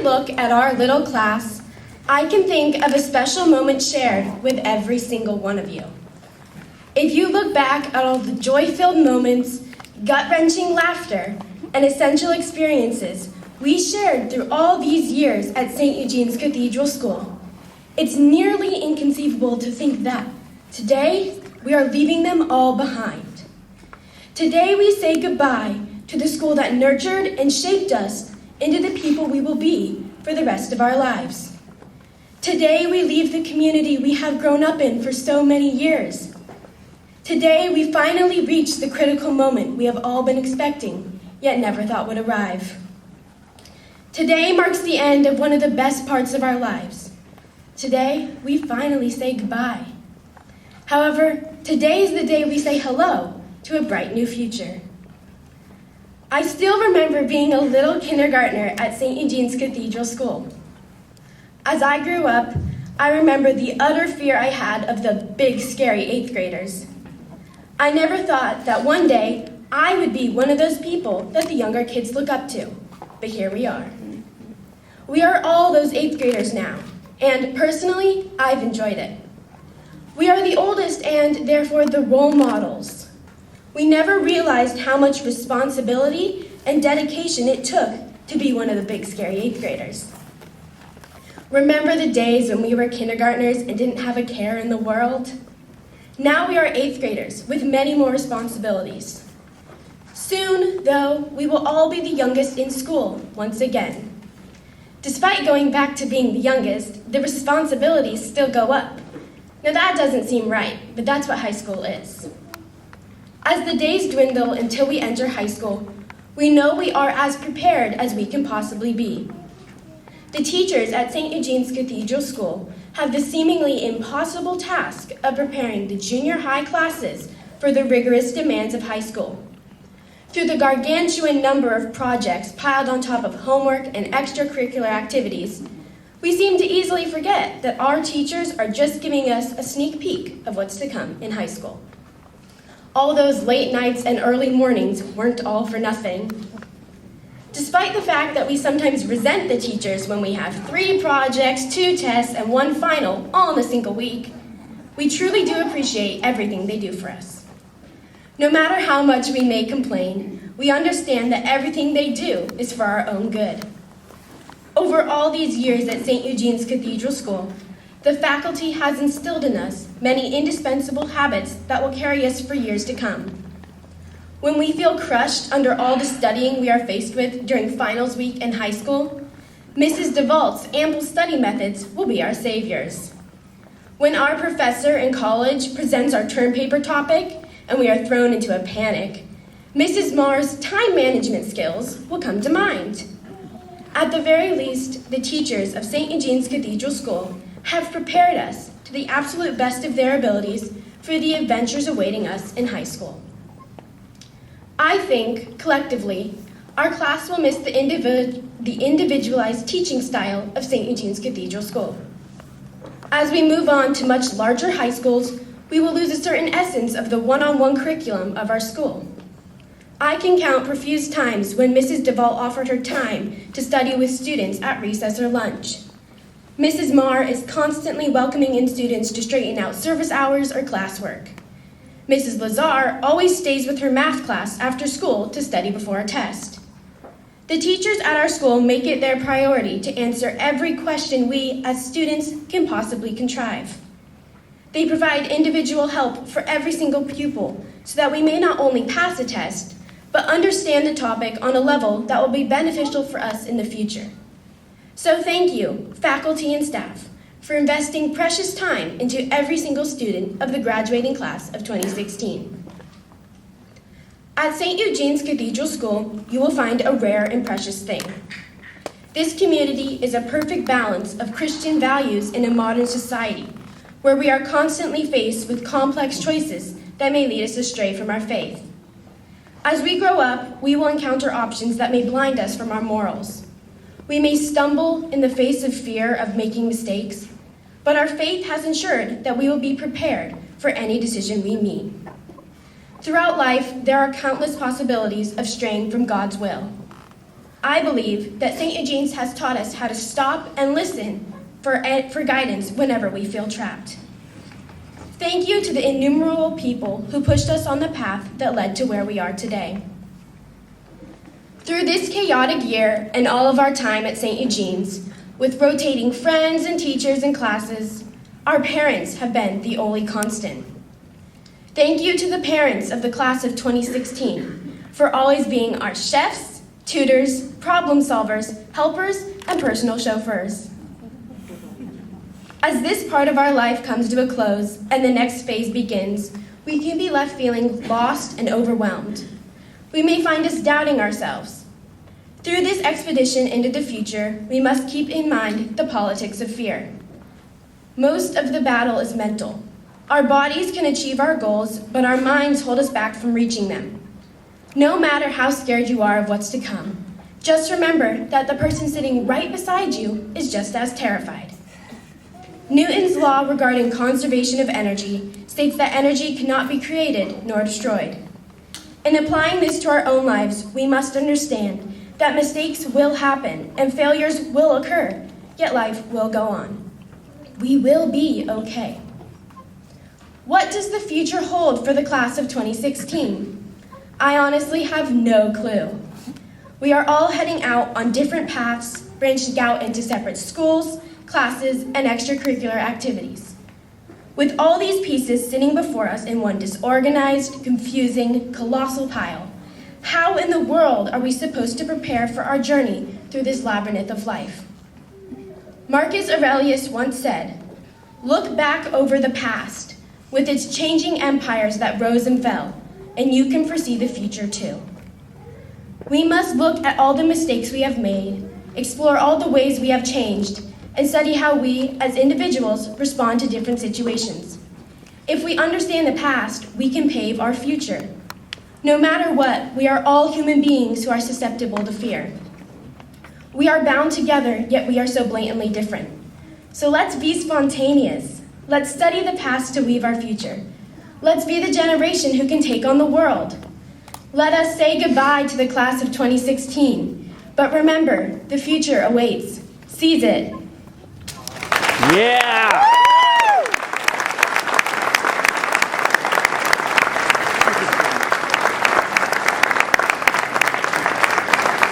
look at our little class, I can think of a special moment shared with every single one of you. If you look back at all the joy-filled moments, gut-wrenching laughter, and essential experiences we shared through all these years at St. Eugene's Cathedral School, it's nearly inconceivable to think that today we are leaving them all behind. Today we say goodbye to the school that nurtured and shaped us into the people we will be for the rest of our lives. Today we leave the community we have grown up in for so many years. Today we finally reach the critical moment we have all been expecting, yet never thought would arrive. Today marks the end of one of the best parts of our lives. Today we finally say goodbye. However, today is the day we say hello to a bright new future. I still remember being a little kindergartner at St. Eugene's Cathedral School. As I grew up, I remember the utter fear I had of the big, scary 8th graders. I never thought that one day I would be one of those people that the younger kids look up to, but here we are. We are all those 8th graders now, and personally, I've enjoyed it. We are the oldest and therefore the role models. We never realized how much responsibility and dedication it took to be one of the big, scary 8th graders. Remember the days when we were kindergartners and didn't have a care in the world? Now we are 8th graders with many more responsibilities. Soon, though, we will all be the youngest in school once again. Despite going back to being the youngest, the responsibilities still go up. Now that doesn't seem right, but that's what high school is. As the days dwindle until we enter high school, we know we are as prepared as we can possibly be. The teachers at St. Eugene's Cathedral School have the seemingly impossible task of preparing the junior high classes for the rigorous demands of high school. Through the gargantuan number of projects piled on top of homework and extracurricular activities, we seem to easily forget that our teachers are just giving us a sneak peek of what's to come in high school. All those late nights and early mornings weren't all for nothing. Despite the fact that we sometimes resent the teachers when we have 3 projects, 2 tests, and 1 final all in a single week, we truly do appreciate everything they do for us. No matter how much we may complain, we understand that everything they do is for our own good. Over all these years at St. Eugene's Cathedral School, the faculty has instilled in us many indispensable habits that will carry us for years to come. When we feel crushed under all the studying we are faced with during finals week in high school, Mrs. DeVault's ample study methods will be our saviors. When our professor in college presents our term paper topic and we are thrown into a panic, Mrs. Marr's time management skills will come to mind. At the very least, the teachers of St. Eugene's Cathedral School have prepared us to the absolute best of their abilities for the adventures awaiting us in high school. I think, collectively, our class will miss the individualized teaching style of St. Eugene's Cathedral School. As we move on to much larger high schools, we will lose a certain essence of the one-on-one curriculum of our school. I can count profuse times when Mrs. DeVault offered her time to study with students at recess or lunch. Mrs. Marr is constantly welcoming in students to straighten out service hours or classwork. Mrs. Lazar always stays with her math class after school to study before a test. The teachers at our school make it their priority to answer every question we, as students, can possibly contrive. They provide individual help for every single pupil so that we may not only pass a test, but understand the topic on a level that will be beneficial for us in the future. So thank you, faculty and staff, for investing precious time into every single student of the graduating class of 2016. At St. Eugene's Cathedral School, you will find a rare and precious thing. This community is a perfect balance of Christian values in a modern society, where we are constantly faced with complex choices that may lead us astray from our faith. As we grow up, we will encounter options that may blind us from our morals. We may stumble in the face of fear of making mistakes, but our faith has ensured that we will be prepared for any decision we meet. Throughout life, there are countless possibilities of straying from God's will. I believe that St. Eugene's has taught us how to stop and listen for guidance whenever we feel trapped. Thank you to the innumerable people who pushed us on the path that led to where we are today. Through this chaotic year and all of our time at St. Eugene's, with rotating friends and teachers and classes, our parents have been the only constant. Thank you to the parents of the class of 2016 for always being our chefs, tutors, problem solvers, helpers, and personal chauffeurs. As this part of our life comes to a close and the next phase begins, we can be left feeling lost and overwhelmed. We may find us doubting ourselves. Through this expedition into the future, we must keep in mind the politics of fear. Most of the battle is mental. Our bodies can achieve our goals, but our minds hold us back from reaching them. No matter how scared you are of what's to come, just remember that the person sitting right beside you is just as terrified. Newton's law regarding conservation of energy states that energy cannot be created nor destroyed. In applying this to our own lives, we must understand that mistakes will happen and failures will occur, yet life will go on. We will be okay. What does the future hold for the class of 2016? I honestly have no clue. We are all heading out on different paths, branching out into separate schools, classes, and extracurricular activities. With all these pieces sitting before us in one disorganized, confusing, colossal pile, how in the world are we supposed to prepare for our journey through this labyrinth of life? Marcus Aurelius once said, "Look back over the past, with its changing empires that rose and fell, and you can foresee the future too." We must look at all the mistakes we have made, explore all the ways we have changed, and study how we, as individuals, respond to different situations. If we understand the past, we can pave our future. No matter what, we are all human beings who are susceptible to fear. We are bound together, yet we are so blatantly different. So let's be spontaneous. Let's study the past to weave our future. Let's be the generation who can take on the world. Let us say goodbye to the class of 2016. But remember, the future awaits. Seize it. Yeah!